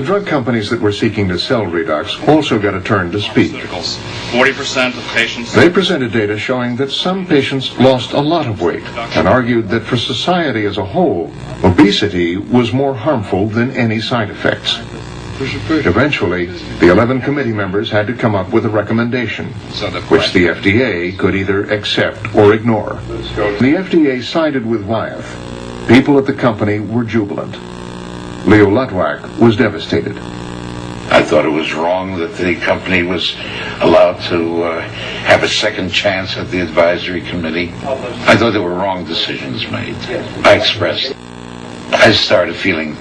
The drug companies that were seeking to sell Redox also got a turn to speak. 40% of patients... They presented data showing that some patients lost a lot of weight and argued that for society as a whole, obesity was more harmful than any side effects. Eventually, the 11 committee members had to come up with a recommendation, which the FDA could either accept or ignore. The FDA sided with Wyeth. People at the company were jubilant. Leo Luttwak was devastated. I thought it was wrong that the company was allowed to have a second chance at the advisory committee. I thought there were wrong decisions made. I started feeling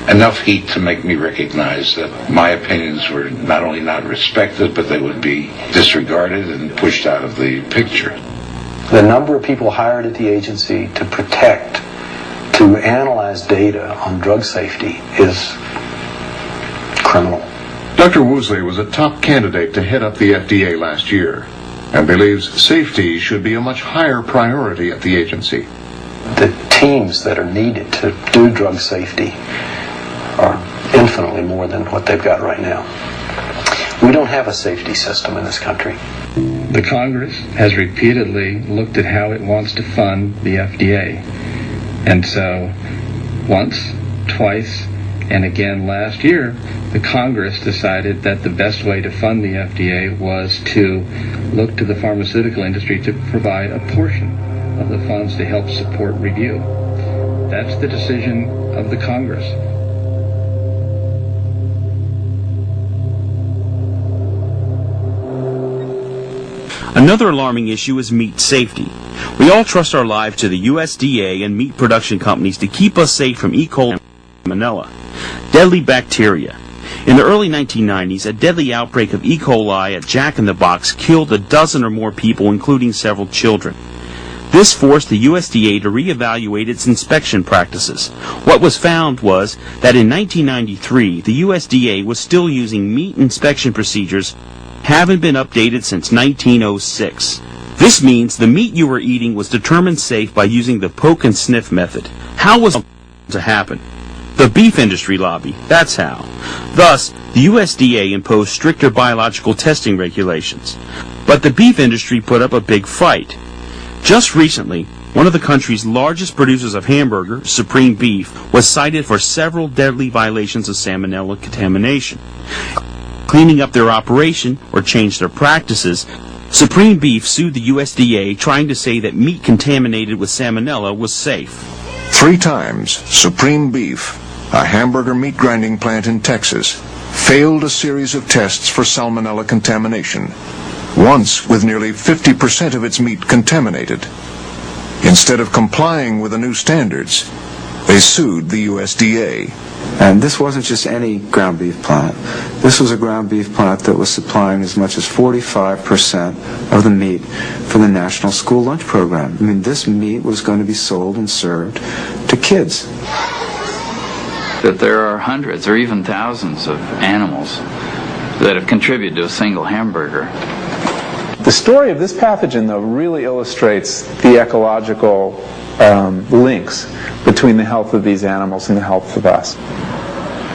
enough heat to make me recognize that my opinions were not only not respected, but they would be disregarded and pushed out of the picture. The number of people hired at the agency to protect, to analyze data on drug safety is criminal. Dr. Woosley was a top candidate to head up the FDA last year and believes safety should be a much higher priority at the agency. The teams that are needed to do drug safety are infinitely more than what they've got right now. We don't have a safety system in this country. The Congress has repeatedly looked at how it wants to fund the FDA. And so, once, twice, and again last year, the Congress decided that the best way to fund the FDA was to look to the pharmaceutical industry to provide a portion of the funds to help support review. That's the decision of the Congress. Another alarming issue is meat safety. We all trust our lives to the USDA and meat production companies to keep us safe from E. coli and Salmonella, deadly bacteria. In the early 1990s, a deadly outbreak of E. coli at Jack in the Box killed a dozen or more people, including several children. This forced the USDA to reevaluate its inspection practices. What was found was that in 1993, the USDA was still using meat inspection procedures haven't been updated since 1906. This means the meat you were eating was determined safe by using the poke and sniff method. How was it to happen? The beef industry lobby, that's how. Thus, the USDA imposed stricter biological testing regulations. But the beef industry put up a big fight. Just recently, one of the country's largest producers of hamburger, Supreme Beef, was cited for several deadly violations of salmonella contamination. Cleaning up their operation or change their practices, Supreme Beef sued the USDA trying to say that meat contaminated with salmonella was safe. 3 times, Supreme Beef, a hamburger meat grinding plant in Texas, failed a series of tests for salmonella contamination, once with nearly 50% of its meat contaminated. Instead of complying with the new standards, they sued the USDA. And this wasn't just any ground beef plant. This was a ground beef plant that was supplying as much as 45% of the meat for the National School Lunch Program. I mean, this meat was going to be sold and served to kids. That there are hundreds or even thousands of animals that have contributed to a single hamburger. The story of this pathogen, though, really illustrates the ecological links between the health of these animals and the health of us.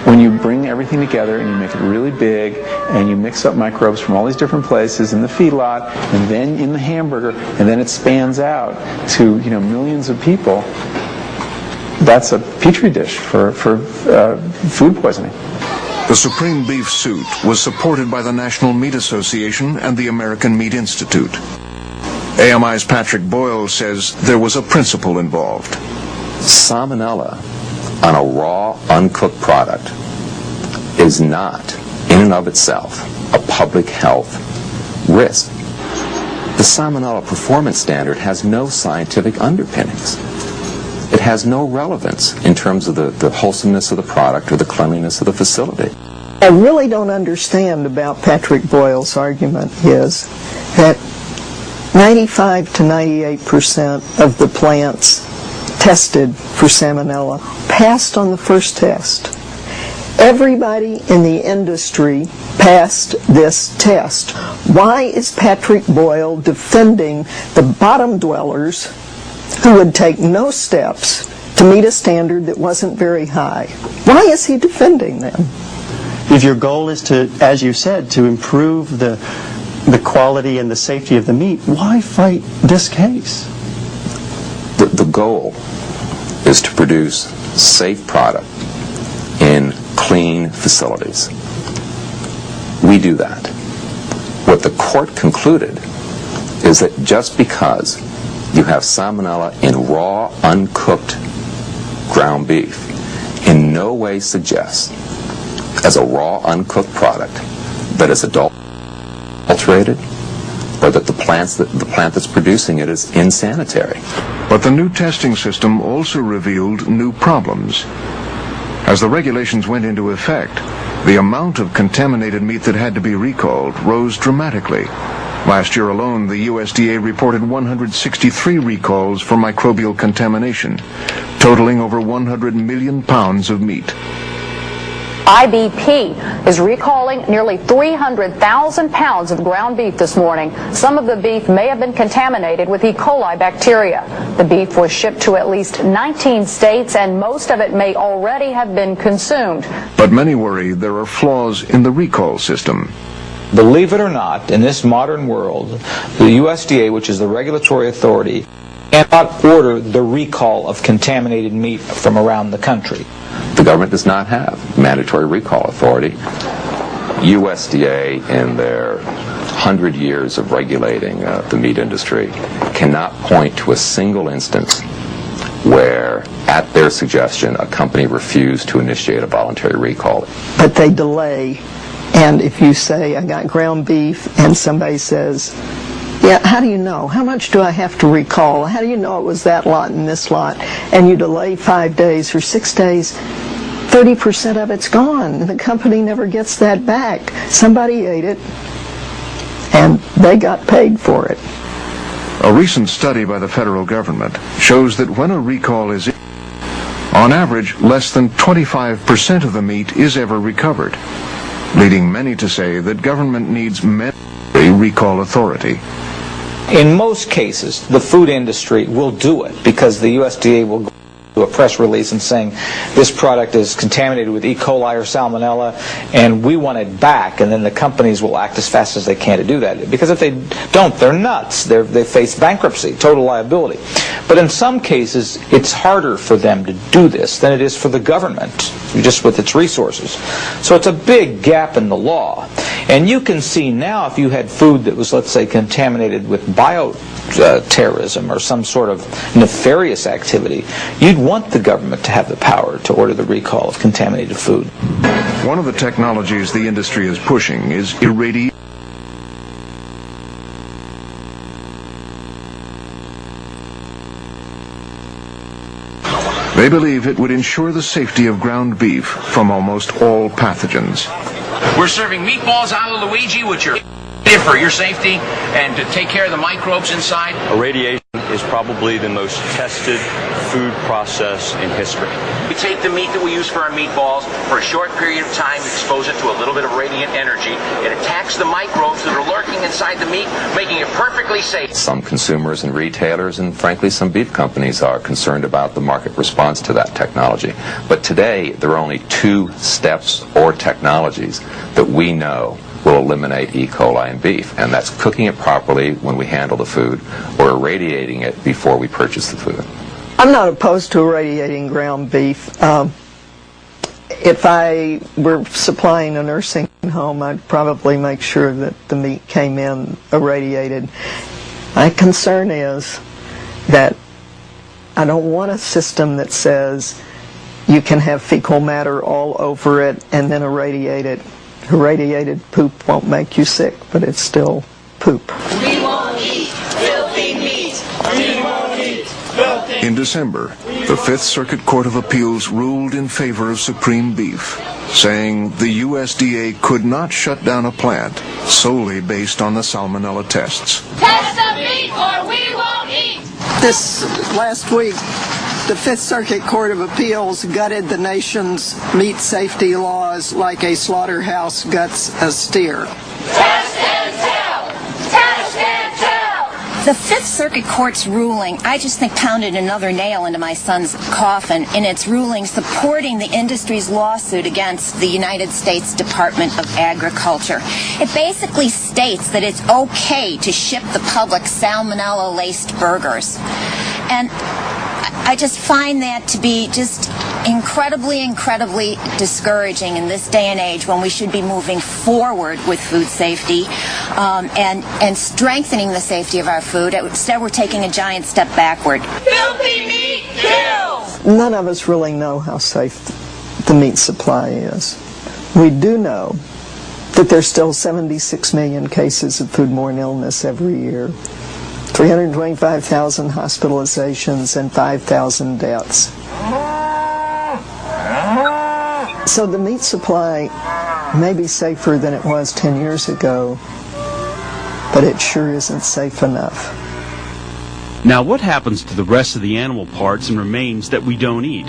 When you bring everything together and you make it really big and you mix up microbes from all these different places in the feedlot and then in the hamburger and then it spans out to millions of people, that's a petri dish for food poisoning. The Supreme Beef suit was supported by the National Meat Association and the American Meat Institute. AMI's Patrick Boyle says there was a principle involved. Salmonella on a raw, uncooked product is not, in and of itself, a public health risk. The Salmonella Performance Standard has no scientific underpinnings. It has no relevance in terms of the wholesomeness of the product or the cleanliness of the facility. I really don't understand about Patrick Boyle's argument is that 95 to 98% of the plants tested for salmonella passed on the first test. Everybody in the industry passed this test. Why is Patrick Boyle defending the bottom dwellers who would take no steps to meet a standard that wasn't very high. Why is he defending them? If your goal is to, as you said, to improve the quality and the safety of the meat, why fight this case? The goal is to produce safe product in clean facilities. We do that. What the court concluded is that just because you have salmonella in raw, uncooked ground beef in no way suggests, as a raw, uncooked product, that it's adulterated or that the plant that's producing it is insanitary. But the new testing system also revealed new problems. As the regulations went into effect, the amount of contaminated meat that had to be recalled rose dramatically. Last year alone, the USDA reported 163 recalls for microbial contamination, totaling over 100 million pounds of meat. IBP is recalling nearly 300,000 pounds of ground beef this morning. Some of the beef may have been contaminated with E. coli bacteria. The beef was shipped to at least 19 states, and most of it may already have been consumed. But many worry there are flaws in the recall system. Believe it or not, in this modern world, the USDA, which is the regulatory authority, cannot order the recall of contaminated meat from around the country. The government does not have mandatory recall authority. USDA, in their 100 years of regulating the meat industry, cannot point to a single instance where, at their suggestion, a company refused to initiate a voluntary recall. But they delay, and if you say, I got ground beef, and somebody says, yeah, how do you know? How much do I have to recall? How do you know it was that lot and this lot? And you delay 5 days or 6 days, 30% of it's gone. The company never gets that back. Somebody ate it, and they got paid for it. A recent study by the federal government shows that when a recall is on average, less than 25% of the meat is ever recovered, leading many to say that government needs mandatory recall authority. In most cases, the food industry will do it because the USDA will go to a press release and saying this product is contaminated with E. coli or salmonella and we want it back, and then the companies will act as fast as they can to do that. Because if they don't, they're nuts. They face bankruptcy, total liability. But in some cases, it's harder for them to do this than it is for the government, just with its resources. So it's a big gap in the law. And you can see now if you had food that was, let's say, contaminated with bioterrorism or some sort of nefarious activity, you'd want the government to have the power to order the recall of contaminated food. One of the technologies the industry is pushing is irradiation. They believe it would ensure the safety of ground beef from almost all pathogens. We're serving meatballs a Luigi, which are for your safety and to take care of the microbes inside. Irradiation is probably the most tested food process in history. We take the meat that we use for our meatballs for a short period of time, expose it to a little bit of radiant energy. It attacks the microbes that are lurking inside the meat, making it perfectly safe. Some consumers and retailers, and frankly some beef companies, are concerned about the market response to that technology. But today there are only 2 steps or technologies that we know will eliminate E. coli in beef, and that's cooking it properly when we handle the food or irradiating it before we purchase the food. I'm not opposed to irradiating ground beef. If I were supplying a nursing home, I'd probably make sure that the meat came in irradiated. My concern is that I don't want a system that says you can have fecal matter all over it and then irradiate it. Irradiated poop won't make you sick, but it's still poop. We won't eat filthy meat. We won't eat filthy meat. In December, the Fifth Circuit Court of Appeals ruled in favor of Supreme Beef, saying the USDA could not shut down a plant solely based on the salmonella tests. Test the meat or we won't eat. This last week, the Fifth Circuit Court of Appeals gutted the nation's meat safety laws like a slaughterhouse guts a steer. Test and tell! Test and tell! The Fifth Circuit Court's ruling, I just think, pounded another nail into my son's coffin in its ruling supporting the industry's lawsuit against the United States Department of Agriculture. It basically states that it's okay to ship the public salmonella-laced burgers. And I just find that to be just incredibly, incredibly discouraging in this day and age when we should be moving forward with food safety and strengthening the safety of our food. Instead, we're taking a giant step backward. Filthy meat kills! None of us really know how safe the meat supply is. We do know that there's still 76 million cases of foodborne illness every year, 325,000 hospitalizations, and 5,000 deaths. So the meat supply may be safer than it was 10 years ago, but it sure isn't safe enough. Now, what happens to the rest of the animal parts and remains that we don't eat?